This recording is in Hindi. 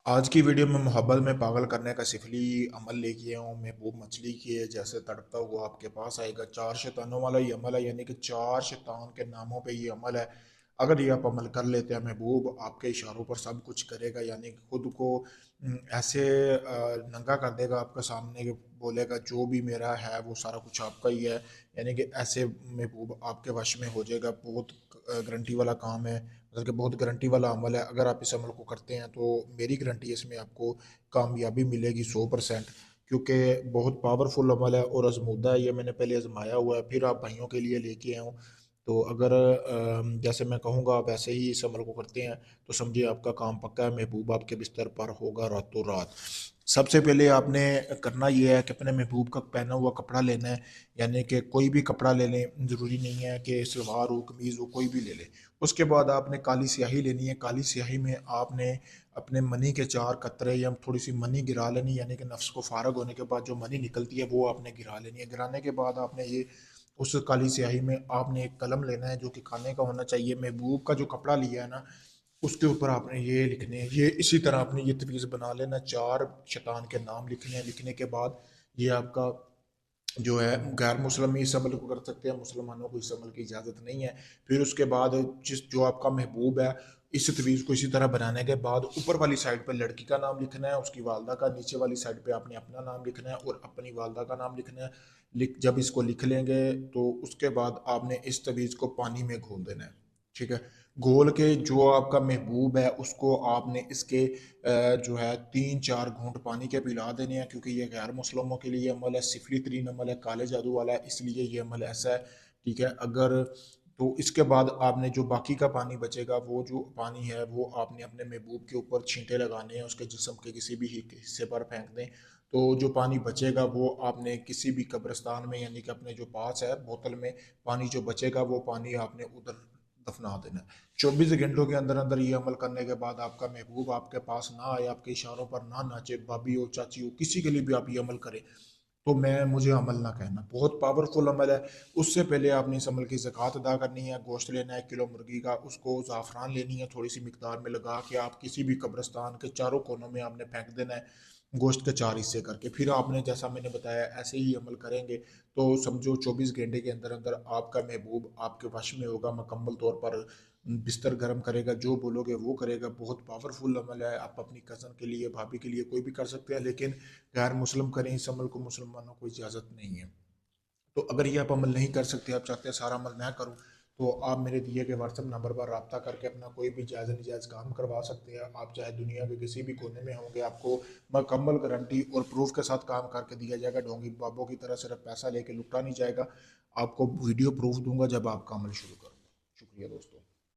आज की वीडियो में मोहब्बत में पागल करने का सिफली अमल लेके आया हूँ। महबूब मछली की है, जैसे तड़पता हुआ आपके पास आएगा। चार शैतानों वाला ये अमल है, यानी कि चार शैतान के नामों पे ये अमल है। अगर ये आप अमल कर लेते हैं, महबूब आपके इशारों पर सब कुछ करेगा, यानी कि खुद को ऐसे नंगा कर देगा आपके सामने कि बोलेगा जो भी मेरा है वो सारा कुछ आपका ही है। यानी कि ऐसे महबूब आपके वश में हो जाएगा। बहुत गारंटी वाला काम है, मतलब कि बहुत गारंटी वाला अमल है। अगर आप इस अमल को करते हैं तो मेरी गारंटी है इसमें आपको कामयाबी मिलेगी 100%। क्योंकि बहुत पावरफुल अमल है और आजमूदा है, ये मैंने पहले आजमाया हुआ है, फिर आप भाइयों के लिए लेके आया हूँ। तो अगर जैसे मैं कहूँगा आप ऐसे ही इस अमल को करते हैं तो समझिए आपका काम पक्का है। महबूब आपके बिस्तर पर होगा रातों रात। सबसे पहले आपने करना ये है कि अपने महबूब का पहना हुआ कपड़ा लेना है, यानी कि कोई भी कपड़ा ले लें, ज़रूरी नहीं है कि सलवार हो कमीज़ हो, कोई भी ले लें। उसके बाद आपने काली स्याही लेनी है। काली स्याही में आपने अपने मनी के चार कतरे या थोड़ी सी मनी गिरा लेनी, यानी कि नफ्स को फारग होने के बाद जो मनी निकलती है वो आपने गिरा लेनी है। गिराने के बाद आपने ये उस काली स्याही में आपने एक कलम लेना है जो कि खाने का होना चाहिए। महबूब का जो कपड़ा लिया है ना, उसके ऊपर आपने ये लिखने हैं, ये इसी तरह आपने ये तवीज़ बना लेना। चार शैतान के नाम लिखने हैं। लिखने के बाद ये आपका जो है, गैर मुस्लिम ही इस अमल को कर सकते हैं, मुसलमानों को इस अमल की इजाज़त नहीं है। फिर उसके बाद जिस जो आपका महबूब है, इस तवीज़ को इसी तरह बनाने के बाद ऊपर वाली साइड पर लड़की का नाम लिखना है, उसकी वालदा का। नीचे वाली साइड पे आपने अपना नाम लिखना है और अपनी वालदा का नाम लिखना है। जब इसको लिख लेंगे तो उसके बाद आपने इस तवीज़ को पानी में घोल देना है। ठीक है। घोल के जो आपका महबूब है उसको आपने इसके जो है 3-4 घूंट पानी के पिला देने हैं, क्योंकि ये गैर मुस्लिमों के लिए अमल है, सिफली तरीन अमल है, काले जादू वाला है, इसलिए ये अमल ऐसा है। ठीक है। अगर तो इसके बाद आपने जो बाकी का पानी बचेगा, वो जो पानी है वो आपने अपने महबूब के ऊपर छींटे लगाने हैं, उसके जिस्म के किसी भी हिस्से पर फेंक दें। तो जो पानी बचेगा वो आपने किसी भी कब्रिस्तान में, यानी कि अपने जो पास है बोतल में, पानी जो बचेगा वो पानी आपने उधर दफना देना है। 24 घंटों के अंदर अंदर ये अमल करने के बाद आपका महबूब आपके पास ना आए, आपके इशारों पर ना नाचे, भाभी हो चाची हो किसी के लिए भी आप ये अमल करें तो मैं मुझे अमल ना कहना। बहुत पावरफुल अमल है। उससे पहले आपने इस अमल की ज़कात अदा करनी है। गोश्त लेना है 1 किलो मुर्गी का, उसको ज़ाफ़रान लेनी है थोड़ी सी मिकदार में लगा के, आप किसी भी कब्रिस्तान के चारों कोनों में आपने फेंक देना है, गोश्त के 4 हिस्से करके। फिर आपने जैसा मैंने बताया ऐसे ही अमल करेंगे तो समझो 24 घंटे के अंदर अंदर आपका महबूब आपके वश में होगा, मुकम्मल तौर पर बिस्तर गर्म करेगा, जो बोलोगे वो करेगा। बहुत पावरफुल अमल है। आप अपनी कज़न के लिए, भाभी के लिए कोई भी कर सकते हैं, लेकिन गैर मुस्लिम करें इस अमल को, मुसलमानों को इजाज़त नहीं है। तो अगर ये आप अमल नहीं कर सकते, आप चाहते हैं सारा अमल मैं करूँ, तो आप मेरे दिए गए व्हाट्सएप नंबर पर रब्ता करके अपना कोई भी जायज़ नजायज़ काम करवा सकते हैं। आप चाहे दुनिया के किसी भी कोने में होंगे, आपको मुकम्मल गारंटी और प्रूफ के साथ काम करके दिया जाएगा। ढोंगी बाबों की तरह सिर्फ पैसा लेके लुटा नहीं जाएगा। आपको वीडियो प्रूफ दूंगा जब आप का अमल शुरू करोगे। शुक्रिया दोस्तों।